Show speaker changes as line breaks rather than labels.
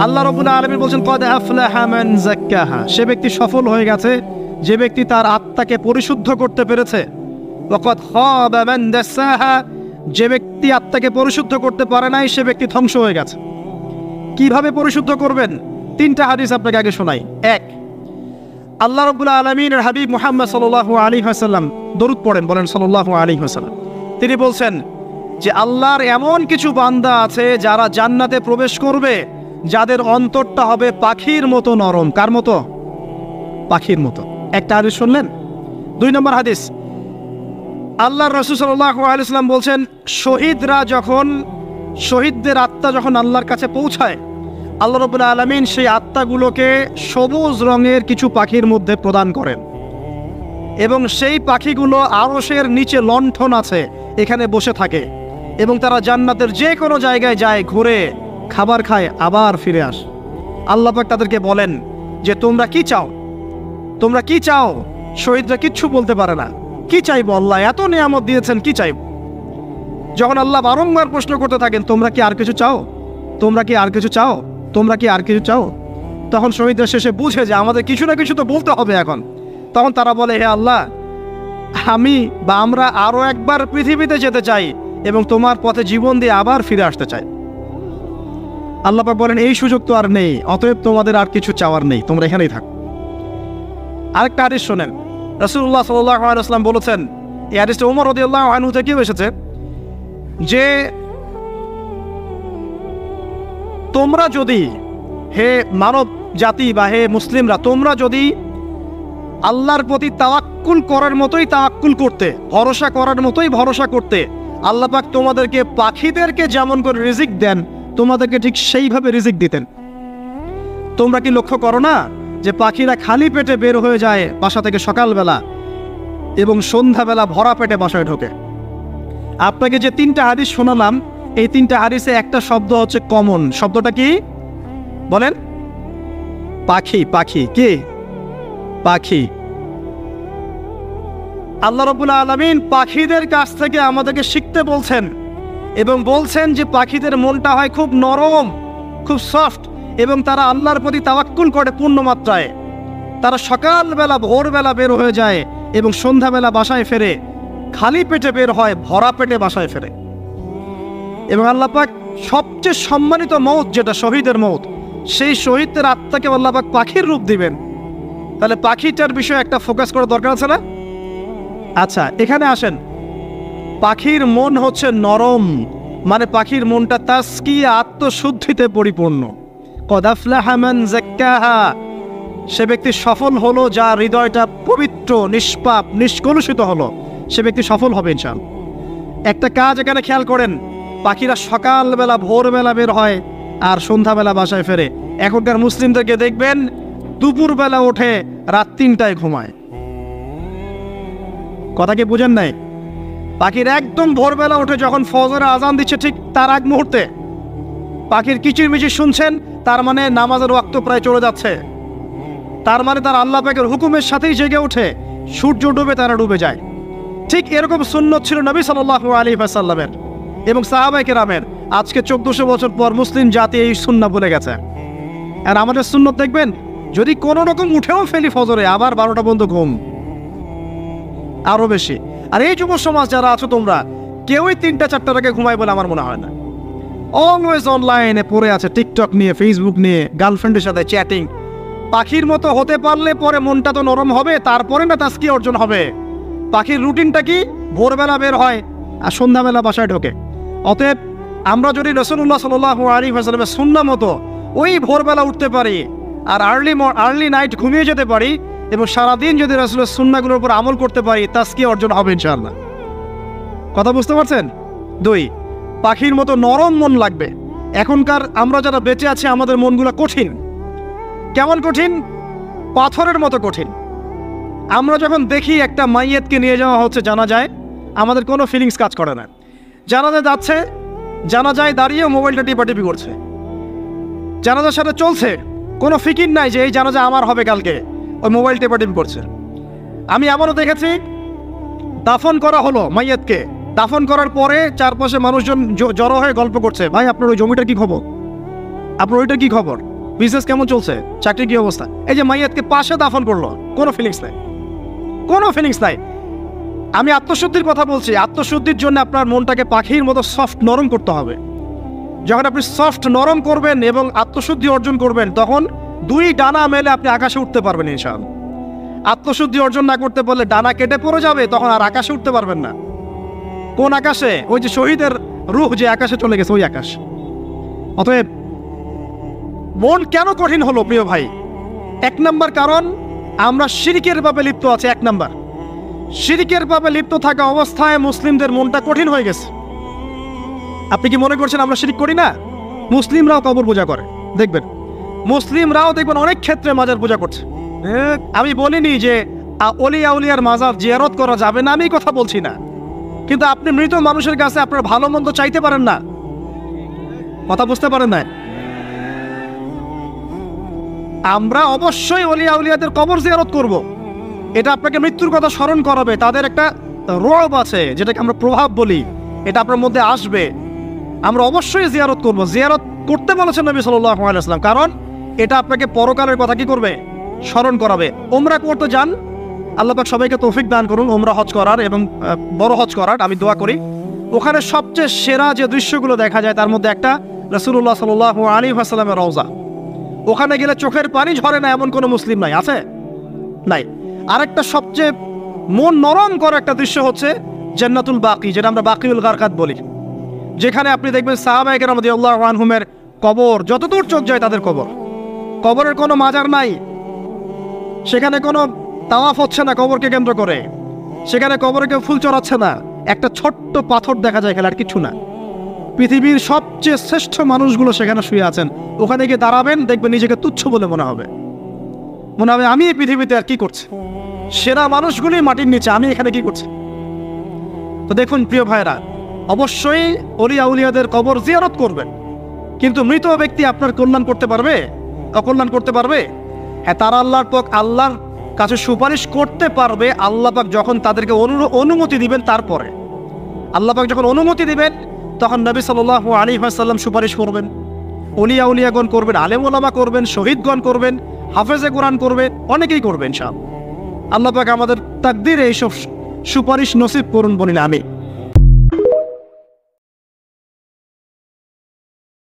আল্লাহ রাব্বুল আলামিন বলছেন কদ আফলাহা মান যাক্কাহা, সে ব্যক্তি সফল হয়ে গেছে যে ব্যক্তি তার আত্মাকে পরিশুদ্ধ করতে পেরেছে। ওয়া কদ খাবা মান দাসাহা, যে ব্যক্তি আত্মাকে পরিশুদ্ধ করতে পারে নাই সে ব্যক্তি ধ্বংস হয়ে গেছে। কিভাবে পরিশুদ্ধ করবেন? তিনটা হাদিস আপনাকে আগে শোনাই। এক, আল্লাহ রাব্বুল আলামিনের হাবিব মুহাম্মদ সাল্লাল্লাহু আলাইহি ওয়াসাল্লাম দরুদ পড়েন, বলেন সাল্লাল্লাহু আলাইহি ওয়াসাল্লাম। তিনি বলছেন যে আল্লাহর এমন কিছু বান্দা আছে যারা জান্নাতে প্রবেশ করবে যাদের অন্তরটা হবে পাখির মতো নরম। কার মতো? পাখির মতো। একটা হাদিস শুনলেন। দুই নম্বর হাদিস, আল্লাহর রাসূল সাল্লাল্লাহু আলাইহি ওয়াসাল্লাম বলছেন শহীদদের আত্মা যখন আল্লাহর কাছে পৌঁছায়, আল্লাহ রাব্বুল আলামিন সেই আত্মাগুলোকে সবুজ রঙের কিছু পাখির মধ্যে প্রদান করেন এবং সেই পাখিগুলো আরশের নিচে লণ্ঠন আছে এখানে বসে থাকে এবং তারা জান্নাতের যে কোনো জায়গায় যায়, ঘুরে খাবার খায়, আবার ফিরে আসে। আল্লাহ পাক তাদেরকে বলেন যে তোমরা কি চাও, তোমরা কি চাও? শহীদরা কিচ্ছু বলতে পারে না। কি চাইবো? আল্লাহ এত নিয়ামত দিয়েছেন, কি চাইব? যখন আল্লাহ বারংবার প্রশ্ন করতে থাকেন তোমরা কি আর কিছু চাও, তোমরা কি আর কিছু চাও, তোমরা কি আর কিছু চাও, তখন শহীদরা শেষে বুঝে যে আমাদের কিছু না কিছু তো বলতে হবে এখন। তখন তারা বলে হে আল্লাহ, আমরা আরো একবার পৃথিবীতে যেতে চাই এবং তোমার পথে জীবন দিয়ে আবার ফিরে আসতে চাই। আল্লাহ পাক বলেন এই সুযোগ তো আর নেই, অতএব তোমাদের আর কিছু চাওয়ার নেই, তোমরা এখানেই থাকো। আরেকটা হাদিস শোনেন, রাসূলুল্লাহ সাল্লাল্লাহু আলাইহি ওয়াসাল্লাম বলেছেন, এই হাদিসটা ওমর রাদিয়াল্লাহু আনহু থেকে এসেছে যে তোমরা যদি, হে মানব জাতি বা হে মুসলিমরা, তোমরা যদি আল্লাহর প্রতি তাওয়াক্কুল করার মতোই তাওয়াক্কুল করতে, ভরসা করার মতোই ভরসা করতে, আল্লাহ পাক তোমাদেরকে পাখিদেরকে যেমন করে রিজিক দেন তোমাদেরকে ঠিক সেইভাবে রিজিক দিতেন। তোমরা কি লক্ষ্য করো না যে পাখিরা খালি পেটে বের হয়ে যায় বাসা থেকে সকালবেলা এবং সন্ধ্যাবেলা ভরা পেটে বাসায় ঢোকে? আপনাকে যে তিনটা হাদিস শোনালাম এই তিনটা হাদিসে একটা শব্দ হচ্ছে কমন। শব্দটা কি বলেন? পাখি। পাখি কি? পাখি। আল্লাহ রাব্বুল আলামিন পাখিদের কাছ থেকে আমাদেরকে শিখতে বলছেন এবং বলছেন যে পাখিদের মনটা হয় খুব নরম, খুব সফট এবং তারা আল্লাহর প্রতি তাওয়াক্কুল করে পূর্ণ মাত্রায়। তারা সকালবেলা ভোরবেলা বের হয়ে যায় এবং সন্ধ্যাবেলা বাসায় ফেরে, খালি পেটে বের হয়, ভরা পেটে বাসায় ফেরে। এবং আল্লাহ পাক সবচেয়ে সম্মানিত মওত যেটা শহীদের মওত, সেই শহীদদের আত্মাকে আল্লাহ পাক পাখির রূপ দিবেন। তাহলে পাখিটার বিষয়ে একটা ফোকাস করার দরকার আছে না? আচ্ছা, এখানে আসেন। পাখির মন হচ্ছে নরম, মানে পাখির মনটা তাসকিয়া, আত্মশুদ্ধিতে পরিপূর্ণ। কদ আফলাহা মান যাক্কাহা, সে ব্যক্তি সফল হলো যার হৃদয়টা পবিত্র, নিষ্পাপ, নিষ্কলুষিত হলো, সে ব্যক্তি সফল হবে ইনশাআল্লাহ। একটা কাজ এখানে খেয়াল করেন, পাখিরা সকালবেলা ভোরবেলা বের হয় আর সন্ধ্যাবেলা বাসায় ফেরে। এখনকার মুসলিমদেরকে দেখবেন দুপুরবেলা ওঠে, রাত 3টায় ঘুমায়। কথা কি বুঝেন নাই? পাখির একদম ভোরবেলা ওঠে, যখন ফজরের আজান দিচ্ছে ঠিক তার আগ মুহূর্তে পাখির কিচিরমিচির শুনছেন, তার মানে নামাজের ওয়াক্ত প্রায় চলে যাচ্ছে। তার মানে তার আল্লাহ পাকের হুকুমের সাথেই জেগে ওঠে, সূর্য ডুবে তারা ডুবে যায়। ঠিক এরকম সুন্নত ছিল নবী সাল্লাল্লাহু আলাইহি ওয়াসাল্লামের এবং সাহাবায়ে কেরামের। আজকে 1400 বছর পর মুসলিম জাতি এই সুন্নাহ ভুলে গেছে। আর আমাদের সুন্নত দেখবেন, যদি কোনো রকম উঠেও ফেলি ফজরে, আবার 12টা পর্যন্ত ঘুম, আরো বেশি। আর এই যুব সমাজ যারা আছো তোমরা কেউই 3টা-4টার আগে ঘুমায় বলে আমার মনে হয় না। অলওয়েজ অনলাইনে পড়ে আছে, টিকটক নিয়ে, ফেসবুক নিয়ে, গার্লফ্রেন্ডের সাথে চ্যাটিং। পাখির মতো হতে পারলে পরে মনটা তো নরম হবে, তারপরে না তাসকিয়া অর্জন হবে। পাখির রুটিনটা কি? ভোরবেলা বের হয় আর সন্ধ্যাবেলা বাসায় ঢোকে। অতএব আমরা যদি রাসূলুল্লাহ সাল্লাল্লাহু আলাইহি ওয়াসাল্লামের সুন্নাহ মতো ওই ভোরবেলা উঠতে পারি আর আর্লি নাইট ঘুমিয়ে যেতে পারি এবং সারাদিন যদি রাসূলের সুন্নাহগুলোর উপর আমল করতে পারি, তাসকিয়া অর্জন হবে ইনশাআল্লাহ। কথা বুঝতে পারছেন? 2, পাখির মতো নরম মন লাগবে। এখনকার আমরা যারা বেঁচে আছি আমাদের মনগুলো কঠিন। কেমন কঠিন? পাথরের মতো কঠিন। আমরা যখন দেখি একটা মাইয়াতকে নিয়ে যাওয়া হচ্ছে জানাজায়, আমাদের কোনো ফিলিংস কাজ করে না। জানাজায় যাচ্ছে, জানাজায় দাঁড়িয়ে মোবাইলটা টিপাটিপি করছে, জানাজার সাথে চলছে, কোনো ফিকির নাই যে এই জানাজা আমার হবে কালকে, ওই মোবাইল টিপাটিপি করছে। আমি এমনও দেখেছি, দাফন করা হলো মাইয়াতকে, দাফন করার পরে চারপাশে মানুষজন জড়ো হয়ে গল্প করছে, ভাই আপনার ওই জমিটার কি খবর? আপনার ওইটার কি খবর? বিজনেস কেমন চলছে? চাকরির কি অবস্থা? এই যে মাইয়াতকে পাশে দাফন করলো, কোনো ফিলিংস নাই, কোনো ফিলিংস নাই। আমি আত্মশুদ্ধির কথা বলছি। আত্মশুদ্ধির জন্য আপনার মনটাকে পাখির মতো সফট নরম করতে হবে। যখন আপনি সফট নরম করবেন এবং আত্মশুদ্ধি অর্জন করবেন, তখন দুই ডানা মেলে আপনি আকাশে উঠতে পারবেন ইনশাআল্লাহ। আত্মশুদ্ধি অর্জন না করতে পারলে ডানা কেটে পড়ে যাবে, তখন আর আকাশে উঠতে পারবেন না। কোন আকাশে? ওই যে শহীদের রূহ যে আকাশে চলে গেছে, ওই আকাশ। অতএব মন কেন কঠিন হলো প্রিয় ভাই? এক নাম্বার কারণ, আমরা শিরকের পাপে লিপ্ত আছি। এক নাম্বার, শিরকের পাপে লিপ্ত থাকা অবস্থায় মুসলিমদের মনটা কঠিন হয়ে গেছে। আপনি কি মনে করছেন আমরা শিরক করি না? মুসলিমরাও কবর পূজা করে, দেখবেন মুসলিমরাও দেখবেন অনেক ক্ষেত্রে মাজার পূজা করছে। আমি বলিনি যে অলিয়া উলিয়ার মাজার জিয়ারত করা যাবে না, আমি কথা বলছি না, কিন্তু আপনি মৃত মানুষের কাছে আপনার ভালো মন্দ চাইতে পারেন না। কথা বুঝতে পারেন না? আমরা অবশ্যই অলিয়া উলিয়াদের কবর জিয়ারত করব। এটা আপনাকে মৃত্যুর কথা স্মরণ করাবে। তাদের একটা রব আছে, যেটাকে আমরা প্রভাব বলি, এটা আপনার মধ্যে আসবে। আমরা অবশ্যই জিয়ারত করব। জিয়ারত করতে বলেছেন নবী সাল্লাল্লাহু আলাইহি ওয়াসাল্লাম, কারণ এটা আপনাকে পরকালের কথা কি করবে? স্মরণ করাবে। ওমরা করতে যান, আল্লাহ পাক সবাইকে তৌফিক দান করুন ওমরা হজ করার এবং বড় হজ করার। আমি দোয়া করি। ওখানে সবচেয়ে সেরা যে দৃশ্যগুলো দেখা যায়, তার মধ্যে একটা রাসূলুল্লাহ সাল্লাল্লাহু আলাইহি ওয়াসাল্লামের রওজা। ওখানে গেলে চোখের পানি ঝরে না এমন কোনো মুসলিম নাই, আছে? নাই। আরেকটা সবচেয়ে মন নরম করা একটা দৃশ্য হচ্ছে জান্নাতুল বাকি, যেটা আমরা বাকিউল গারকাত বলি, যেখানে আপনি দেখবেন সাহাবায়ে কেরাম রাদিয়াল্লাহু আনহুমের কবর, যতদূর চোখ যায় তাদের কবর। কবরের কোনো মাজার নাই, সেখানে কোনো তাওয়াফ হচ্ছে না কবরকে কেন্দ্র করে, সেখানে কবরে কেউ ফুল চড়াচ্ছে না, একটা ছোট্ট পাথর দেখা যায়, খেলার কিছু না। পৃথিবীর সবচেয়ে শ্রেষ্ঠ মানুষগুলো সেখানে শুয়ে আছেন। ওখানে গিয়ে দাঁড়াবেন, দেখবেন নিজেকে তুচ্ছ বলে মনে হবে। আমি এই পৃথিবীতে আর কি করছি? সেরা মানুষগুলি মাটির নিচে, আমি এখানে কি করছি? তো দেখুন প্রিয় ভাইরা, অবশ্যই অলিয়া উলিয়াদের কবর জিয়ারত করবেন, কিন্তু মৃত ব্যক্তি আপনার কল্যাণ করতে পারবে? অকল্যাণ করতে পারবে? হ্যাঁ, তারা আল্লাহর কাছে সুপারিশ করতে পারবে আল্লাহ পাক যখন তাদেরকে অনুমতি দিবেন। তারপরে আল্লাহ পাক যখন অনুমতি দিবেন, তখন নবী সাল্লাল্লাহু আলাইহি ওয়াসাল্লাম সুপারিশ করবেন, অলিয়া উলিয়াগণ করবেন, আলেম ওলামা করবেন, শহীদগণ করবেন, হাফেজে কোরআন করবেন, অনেকেই করবেন। ইনশাআল্লাহ আল্লাহ পাক আমাদের তাকদীরে এইসব সুপারিশ নসিব করুন বলি না আমি।